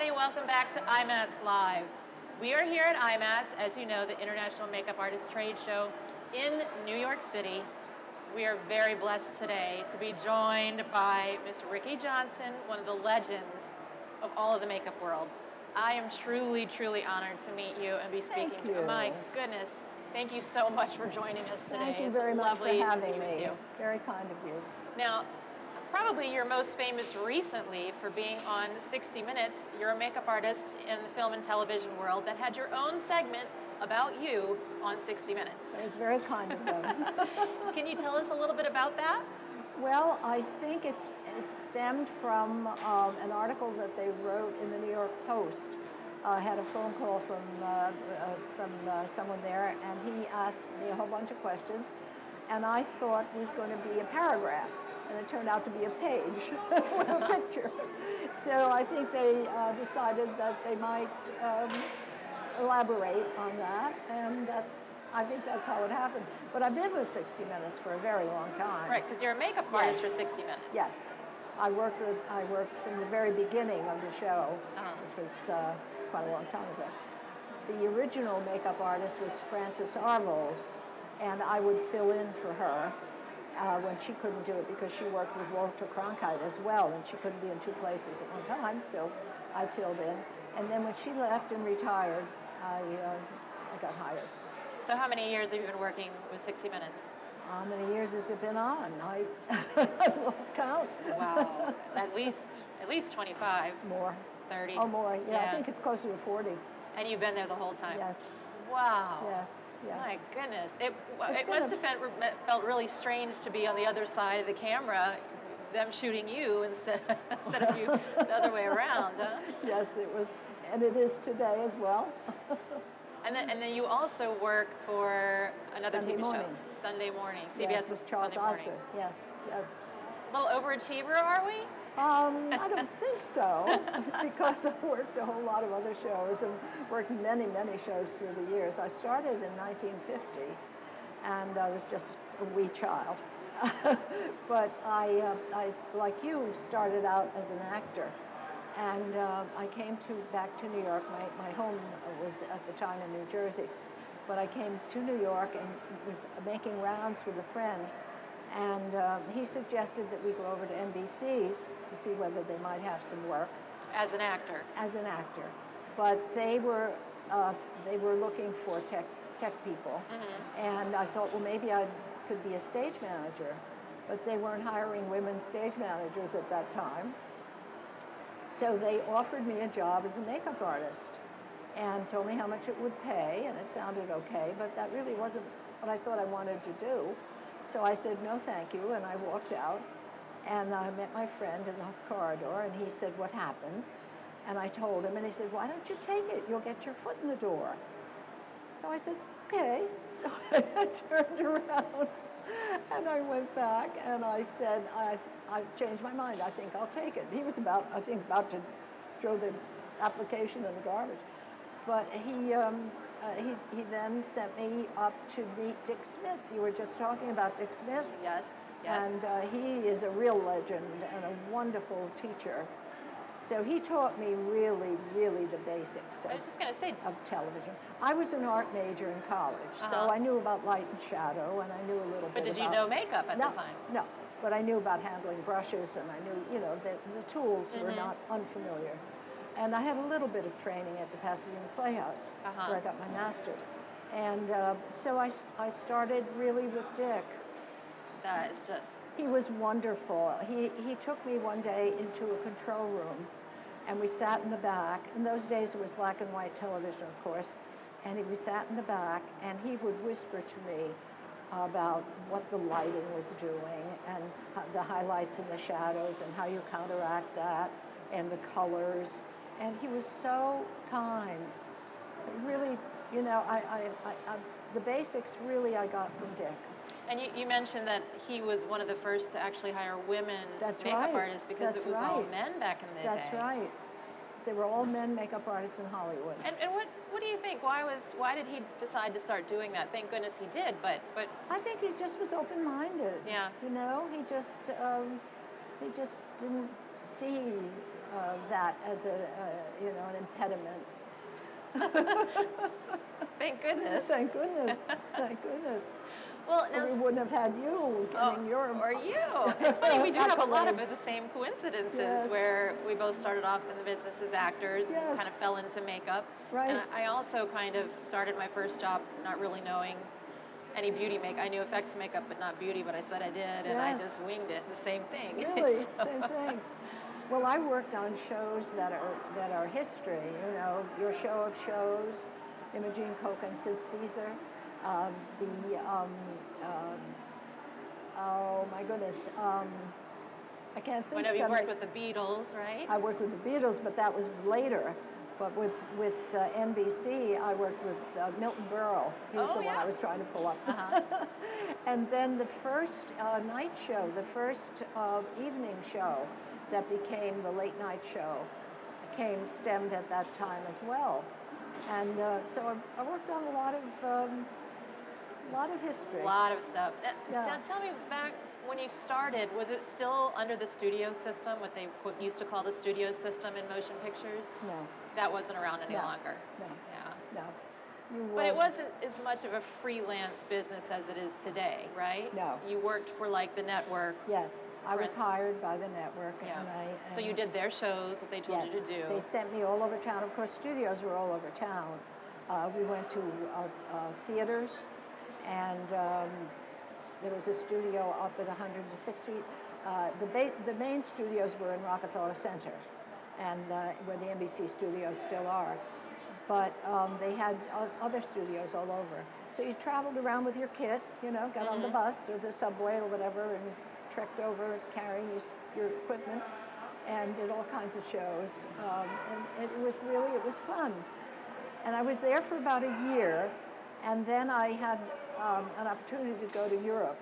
everybody. Welcome back to IMATS Live. We are here at IMATS, as you know, the International Makeup Artist Trade Show in New York City. We are very blessed today to be joined by Miss Riccie Johnson, one of the legends of all of the makeup world. I am truly, truly honored to meet you and be speaking Thank you. to you. My goodness, thank you so much for joining us today. Thank you very much for having me. You. Very kind of you. Now, probably you're most famous recently for being on 60 Minutes. You're a makeup artist in the film and television world that had your own segment about you on 60 Minutes. That was very kind of them. Can you tell us a little bit about that? Well, I think it stemmed from an article that they wrote in the New York Post. I had a phone call from someone there, and he asked me a whole bunch of questions, and I thought it was going to be a paragraph. And it turned out to be a page with a picture. So I think they decided that they might elaborate on that, and I think that's how it happened. But I've been with 60 Minutes for a very long time. Right, because you're a makeup artist for 60 Minutes. Yes. I worked from the very beginning of the show, which was quite a long time ago. The original makeup artist was Frances Arvold, and I would fill in for her when she couldn't do it because she worked with Walter Cronkite as well, and she couldn't be in two places at one time, so I filled in. And then when she left and retired, I got hired. So how many years have you been working with 60 Minutes? How many years has it been on? I've lost count. Wow, at least 25. More. 30. Oh, more. Yeah, I think it's closer to 40. And you've been there the whole time? Yes. Wow. Yes. Yes. My goodness. It must have felt really strange to be on the other side of the camera, them shooting you instead of you the other way around, huh? Yes, it was, and it is today as well. And then you also work for another Sunday TV morning. show, Sunday Morning. CBS Yes, with Charles Sunday Osgood. Morning. Yes, yes. A little overachiever, are we? I don't think so, because I worked a whole lot of other shows and worked many, many shows through the years. I started in 1950, and I was just a wee child. But I, like you, started out as an actor. And I came back to New York. My home was at the time in New Jersey. But I came to New York and was making rounds with a friend. And he suggested that we go over to NBC to see whether they might have some work. As an actor? As an actor. But they were looking for tech people. Mm-hmm. And I thought, well, maybe I could be a stage manager. But they weren't hiring women stage managers at that time. So they offered me a job as a makeup artist and told me how much it would pay, and it sounded okay, but that really wasn't what I thought I wanted to do. So I said, no, thank you, and I walked out, and I met my friend in the corridor, and he said, what happened? And I told him, and he said, why don't you take it? You'll get your foot in the door. So I said, okay. So I turned around, and I went back, and I said, I've changed my mind. I think I'll take it. He was about to throw the application in the garbage. But he then sent me up to meet Dick Smith. You were just talking about Dick Smith. Yes, yes. And he is a real legend and a wonderful teacher. So he taught me really, really the basics of television. I was an art major in college, so I knew about light and shadow, and I knew a little bit about... But did you know makeup at the time? No, but I knew about handling brushes, and I knew, the tools were not unfamiliar. And I had a little bit of training at the Pasadena Playhouse, where I got my master's. And so I started really with Dick. That is just... He was wonderful. He took me one day into a control room, and we sat in the back. In those days, it was black and white television, of course. And we sat in the back, and he would whisper to me about what the lighting was doing, and the highlights and the shadows, and how you counteract that, and the colors. And he was so kind. Really, the basics really I got from Dick. And you mentioned that he was one of the first to actually hire women makeup artists because it was all men back in the day. That's right. They were all men makeup artists in Hollywood. And what do you think? Why did he decide to start doing that? Thank goodness he did. But I think he just was open-minded. Yeah. He just didn't see that as an impediment. Thank goodness. Thank goodness. Thank goodness. Well, Or we wouldn't have had you getting your... Or you. It's funny, we do have a lot of accolades. the same coincidences Yes. where we both started off in the business as actors Yes. and kind of fell into makeup. Right. And I also kind of started my first job not really knowing any beauty makeup. I knew effects makeup, but not beauty, but I said I did, and I Yes. just winged it, the same thing. Really, So- same thing. Well, I worked on shows that are history. You know, Your Show of Shows, Imogene Coke and Sid Caesar. Oh my goodness, I can't think. Whenever you worked with the Beatles, right? I worked with the Beatles, but that was later. But with NBC, I worked with Milton Berle. He's the one I was trying to pull up. Uh-huh. And then the first night show, the first evening show that became the late night show, stemmed at that time as well. And so I worked on a lot of history. A lot of stuff. Yeah. Now tell me, back when you started, was it still under the studio system, what they used to call the studio system in motion pictures? No. That wasn't around any longer. No. Yeah. No. But it wasn't as much of a freelance business as it is today, right? No. You worked for like the network. Yes. I was hired by the network, Yeah. and so you did their shows, what they told you to do. They sent me all over town. Of course, studios were all over town. We went to theaters, and there was a studio up at 106th Street. The main studios were in Rockefeller Center, and where the NBC studios still are. But they had other studios all over. So you traveled around with your kit, got on the bus or the subway or whatever, and trekked over carrying your equipment, and did all kinds of shows. And it was fun. And I was there for about a year, and then I had an opportunity to go to Europe.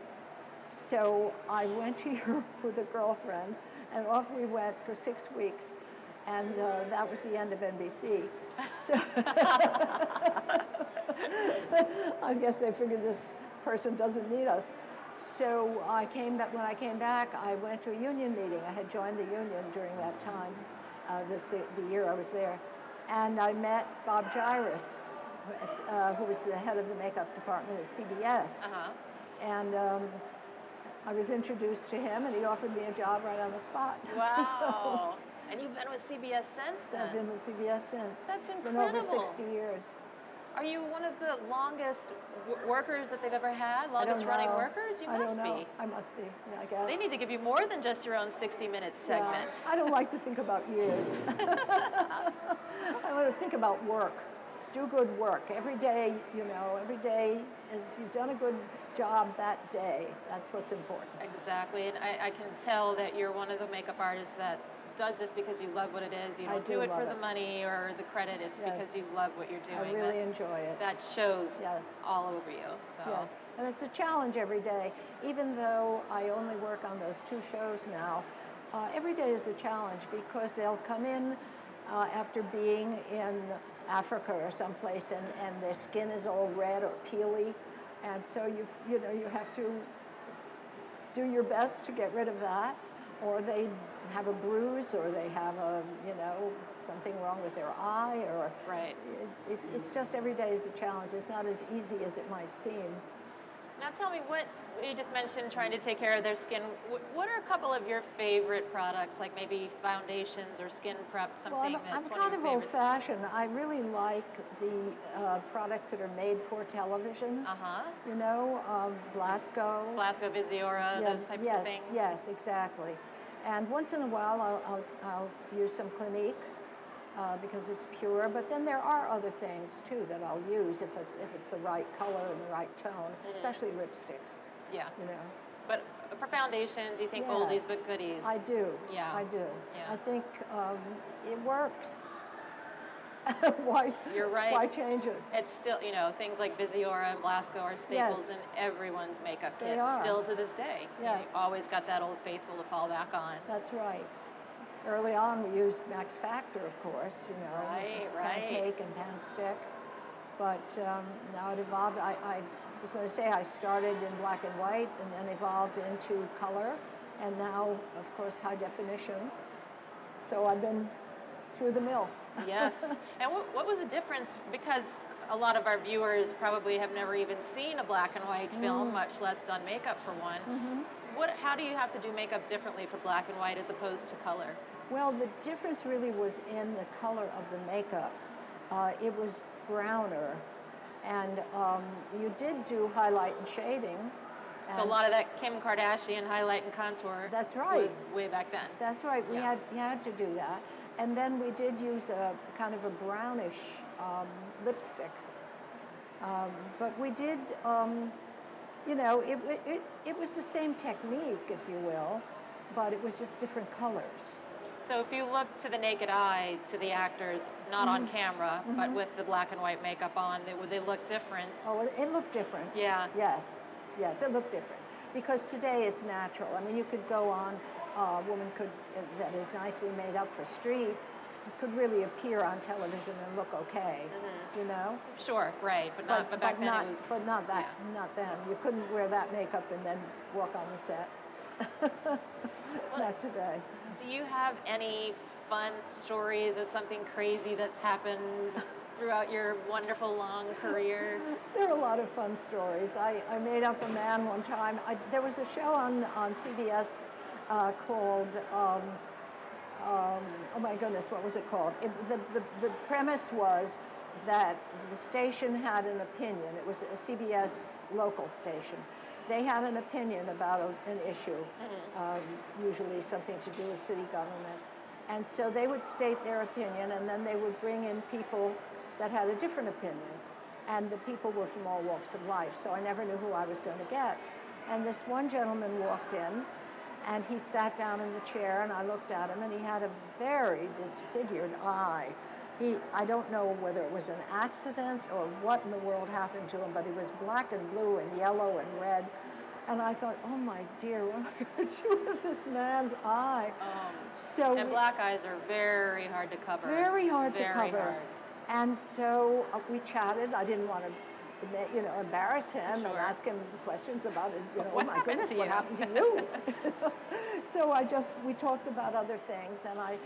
So I went to Europe with a girlfriend, and off we went for 6 weeks, and that was the end of NBC. So I guess they figured this person doesn't need us. So when I came back, I went to a union meeting. I had joined the union during that time, the year I was there. And I met Bob Gyrus, who was the head of the makeup department at CBS. Uh-huh. And I was introduced to him, and he offered me a job right on the spot. Wow. And you've been with CBS since then? I've been with CBS since. That's It's incredible. been over 60 years. Are you one of the longest workers that they've ever had? Longest running workers? You must be. I must be, yeah, I guess. They need to give you more than just your own 60-minute segment. Yeah, I don't like to think about years. I want to think about work. Do good work. Every day, every day, if you've done a good job that day, that's what's important. Exactly, and I can tell that you're one of the makeup artists that does this because you love what it is. You don't do it for the money or the credit. It's because you love what you're doing. I really enjoy it. That shows all over you. So. Yes, and it's a challenge every day. Even though I only work on those 2 shows now, every day is a challenge because they'll come in after being in Africa or someplace, and their skin is all red or peely, and so you have to do your best to get rid of that, or they have a bruise, or they have something wrong with their eye, or it's just every day is a challenge. It's not as easy as it might seem. Now tell me, what you just mentioned, trying to take care of their skin. What are a couple of your favorite products, like maybe foundations or skin prep, something that's I'm one kind of of your favorites? old-fashioned. I really like the products that are made for television. Blasco. Blasco, Visiora, those types of things? Yes, exactly. And once in a while, I'll use some Clinique because it's pure. But then there are other things too that I'll use if it's the right color and the right tone, especially lipsticks. Yeah. But for foundations, you think oldies but goodies? I do. Yeah. I do. Yeah. I think it works. Why? You're right. Why change it? It's still, things like Visiora and Blasco are staples in everyone's makeup kit. They are. Still to this day. Yes. You've always got that Old Faithful to fall back on. That's right. Early on, we used Max Factor, of course, Right. Pancake and Pan Stick. But now it evolved. I was going to say I started in black and white and then evolved into color, and now, of course, high definition. So I've been through the mill. Yes. And what was the difference? Because a lot of our viewers probably have never even seen a black and white film, much less done makeup for one. How do you have to do makeup differently for black and white as opposed to color? Well, the difference really was in the color of the makeup. It was browner, and you did do highlight and shading. So a lot of that Kim Kardashian highlight and contour. That's right. Was way back then. That's right. We had to do that, and then we did use a kind of a brownish lipstick. But we did, you know, it was the same technique, if you will, but it was just different colors. So if you look to the naked eye, to the actors, not on camera, but with the black and white makeup on, would they look different? Oh, it looked different. Yeah. Yes, it looked different. Because today it's natural. I mean, you could go on, a woman that is nicely made up for street, could really appear on television and look okay, you know? Sure, right, but back then it was... But not then. You couldn't wear that makeup and then walk on the set. Not today. Do you have any fun stories or something crazy that's happened throughout your wonderful long career? There are a lot of fun stories. I made up a man one time. There was a show on CBS called, oh my goodness, what was it called? The premise was that the station had an opinion. It was a CBS local station. They had an opinion about an issue, usually something to do with city government. And so they would state their opinion, and then they would bring in people that had a different opinion. And the people were from all walks of life, so I never knew who I was going to get. And this one gentleman walked in, and he sat down in the chair, and I looked at him, and he had a very disfigured eye. I don't know whether it was an accident or what in the world happened to him, but he was black and blue and yellow and red. And I thought, oh my dear, what am I going to do with this man's eye? And black eyes are very hard to cover. Very hard to cover. Hard. And so we chatted. I didn't want to, embarrass him and ask him questions about his, oh my goodness, what happened to you? So we talked about other things, and I,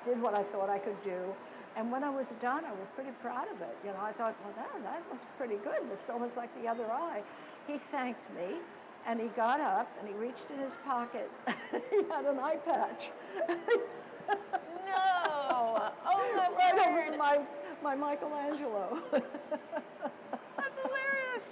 did what I thought I could do. And when I was done, I was pretty proud of it. I thought, well, that looks pretty good. Looks almost like the other eye. He thanked me, and he got up, and he reached in his pocket. He had an eye patch. No! Oh, my right word. over my Michelangelo. That's hilarious.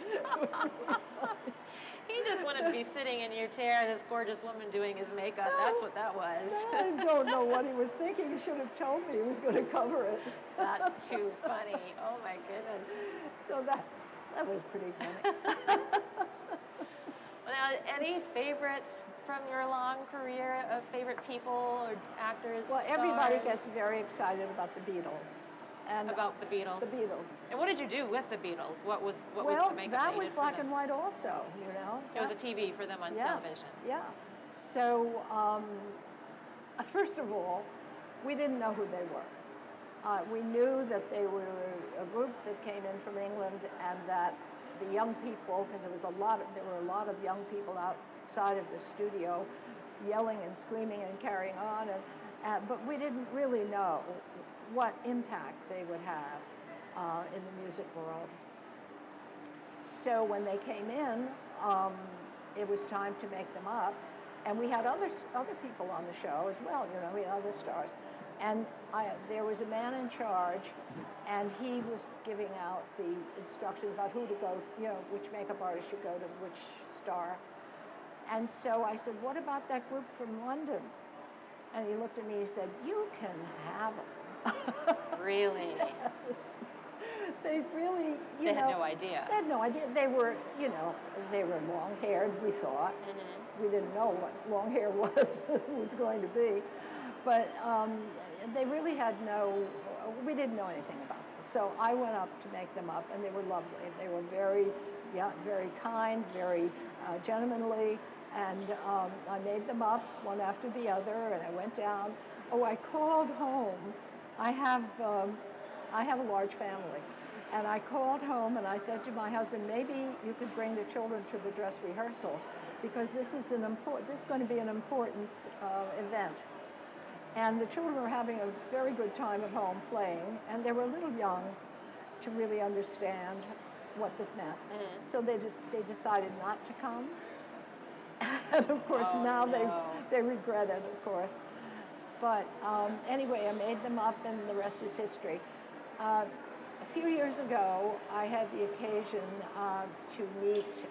He just wanted to be sitting in your chair, this gorgeous woman doing his makeup. That's what that was. I don't know what he was thinking. He should have told me he was going to cover it. That's too funny. Oh, my goodness. So that was pretty funny. Now, any favorites from your long career of favorite people or actors? Well, everybody gets very excited about the Beatles. And about the Beatles. The Beatles. And what did you do with the Beatles? What was the makeup that was black and white also, It was a TV for them on television. Yeah. So, first of all, we didn't know who they were. We knew that they were a group that came in from England, and that the young people, because there were a lot of young people outside of the studio yelling and screaming and carrying on, but we didn't really know what impact they would have in the music world. So when they came in, it was time to make them up, and we had other people on the show as well. We had other stars, and there was a man in charge, and he was giving out the instructions about who to go, which makeup artist should go to which star. And so I said, "What about that group from London?" And he looked at me and he said, "You can have them." Really? They really, They had no idea. They had no idea. They were, they were long-haired, we thought. We didn't know what long hair was going to be. But they really we didn't know anything about them. So I went up to make them up, and they were lovely. They were very kind, very gentlemanly. And I made them up one after the other, and I went down. Oh, I called home. I have a large family, And I called home and I said to my husband, maybe you could bring the children to the dress rehearsal because this is going to be an important event. And the children were having a very good time at home playing, and they were a little young to really understand what this meant. So they decided not to come. And of course now they regret it, of course. But anyway, I made them up and the rest is history. A few years ago, I had the occasion to meet,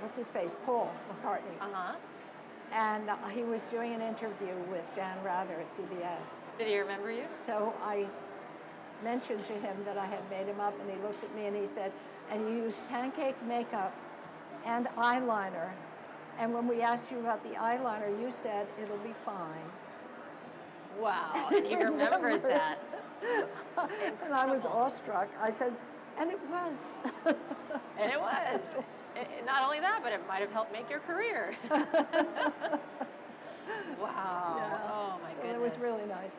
what's his face, Paul McCartney. And he was doing an interview with Dan Rather at CBS. Did he remember you? So I mentioned to him that I had made him up, and he looked at me and he said, and you used pancake makeup and eyeliner. And when we asked you about the eyeliner, you said, it'll be fine. Wow, and you remembered that. And I was awestruck. I said, and it was. And it was. Not only that, but it might have helped make your career. Wow. Yeah. Oh, my goodness. It was really nice.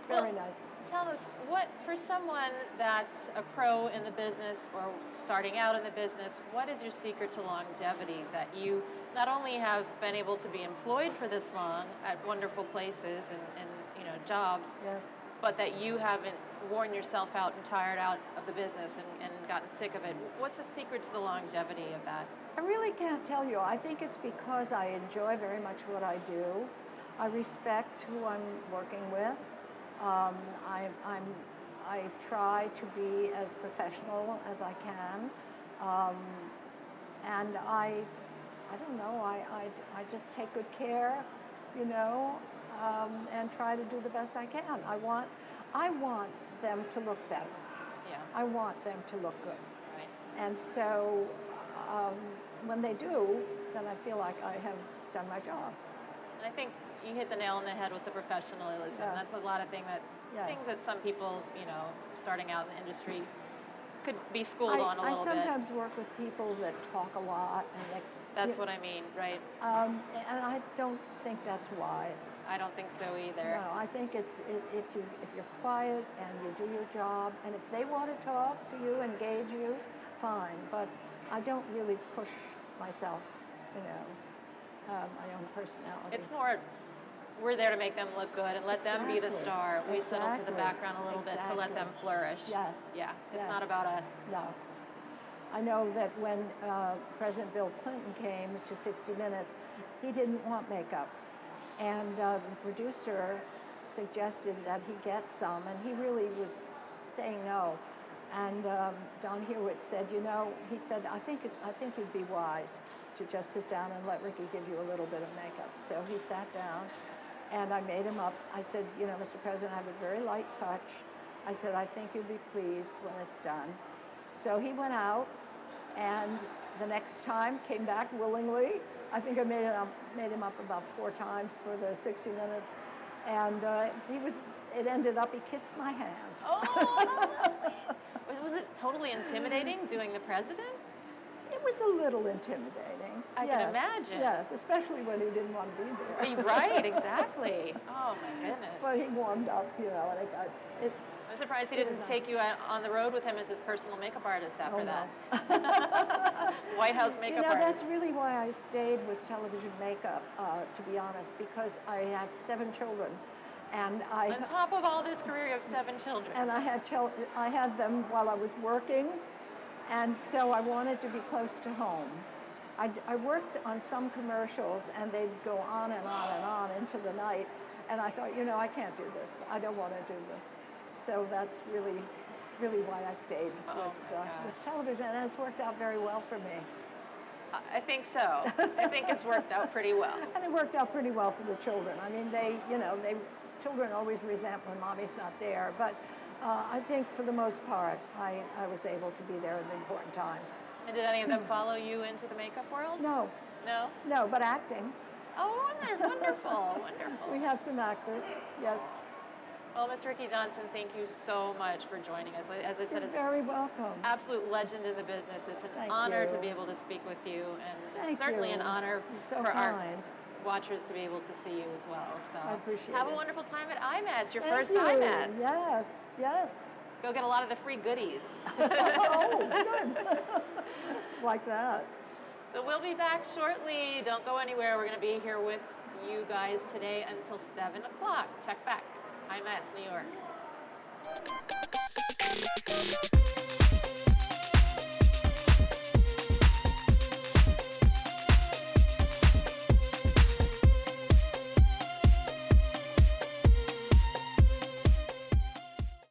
Very nice. Tell us, what, for someone that's a pro in the business or starting out in the business, what is your secret to longevity that you not only have been able to be employed for this long at wonderful places and jobs, Yes. but that you haven't worn yourself out and tired out of the business and gotten sick of it? What's the secret to the longevity of that? I really can't tell you. I think it's because I enjoy very much what I do. I respect who I'm working with. I try to be as professional as I can, and I don't know. I just take good care, and try to do the best I can. I want them to look better. Yeah. I want them to look good. Right. And so when they do, then I feel like I have done my job. And I think you hit the nail on the head with the professionalism. Yes. That's a lot of things that some people, starting out in the industry could be schooled on a little bit. I sometimes work with people that talk a lot and That's what I mean, right? And I don't think that's wise. I don't think so either. No, I think if you're quiet and you do your job, and if they want to talk to you, engage you, fine. But I don't really push myself, my own personality. It's more, we're there to make them look good and let them be the star. We settle to the background a little bit to let them flourish. Yes. Yeah, it's not about us. No. I know that when President Bill Clinton came to 60 Minutes, he didn't want makeup. And the producer suggested that he get some, and he really was saying no. And Don Hewitt said, he said, I think it'd be wise to just sit down and let Riccie give you a little bit of makeup. So he sat down, and I made him up. I said, Mr. President, I have a very light touch. I said, I think you'll be pleased when it's done. So he went out, and the next time came back willingly. I think I made him up about 4 times for the 60 Minutes, and it ended up he kissed my hand. Oh, was it totally intimidating doing the president? It was a little intimidating. I can imagine. Yes, especially when he didn't want to be there. Right, exactly. Oh my goodness. But he warmed up, and I'm surprised he didn't take you out on the road with him as his personal makeup artist after that. No. White House makeup artist. That's really why I stayed with television makeup, to be honest, because I have 7 children. And on top of all this career, you have 7 children. And I had them while I was working, and so I wanted to be close to home. I worked on some commercials, and they'd go on and on and on into the night, and I thought, I can't do this. I don't want to do this. So that's really, really why I stayed with television, and it's worked out very well for me. I think so. I think it's worked out pretty well. And it worked out pretty well for the children. I mean, children always resent when mommy's not there, but I think for the most part, I was able to be there in the important times. And did any of them follow you into the makeup world? No. No? No, but acting. Oh, wonderful, wonderful. We have some actors, yes. Well, Miss Riccie Johnson, thank you so much for joining us. As I said, You're very welcome. Absolute legend in the business. It's an honor to be able to speak with you, and it's certainly an honor so for kind. watchers to be able to see you as well. So I appreciate have it. a wonderful time at IMATS, your Thank first you. IMATS. Yes, yes. Go get a lot of the free goodies. Oh, good. Like that. So we'll be back shortly. Don't go anywhere. We're going to be here with you guys today until 7 o'clock. Check back. IMATS New York.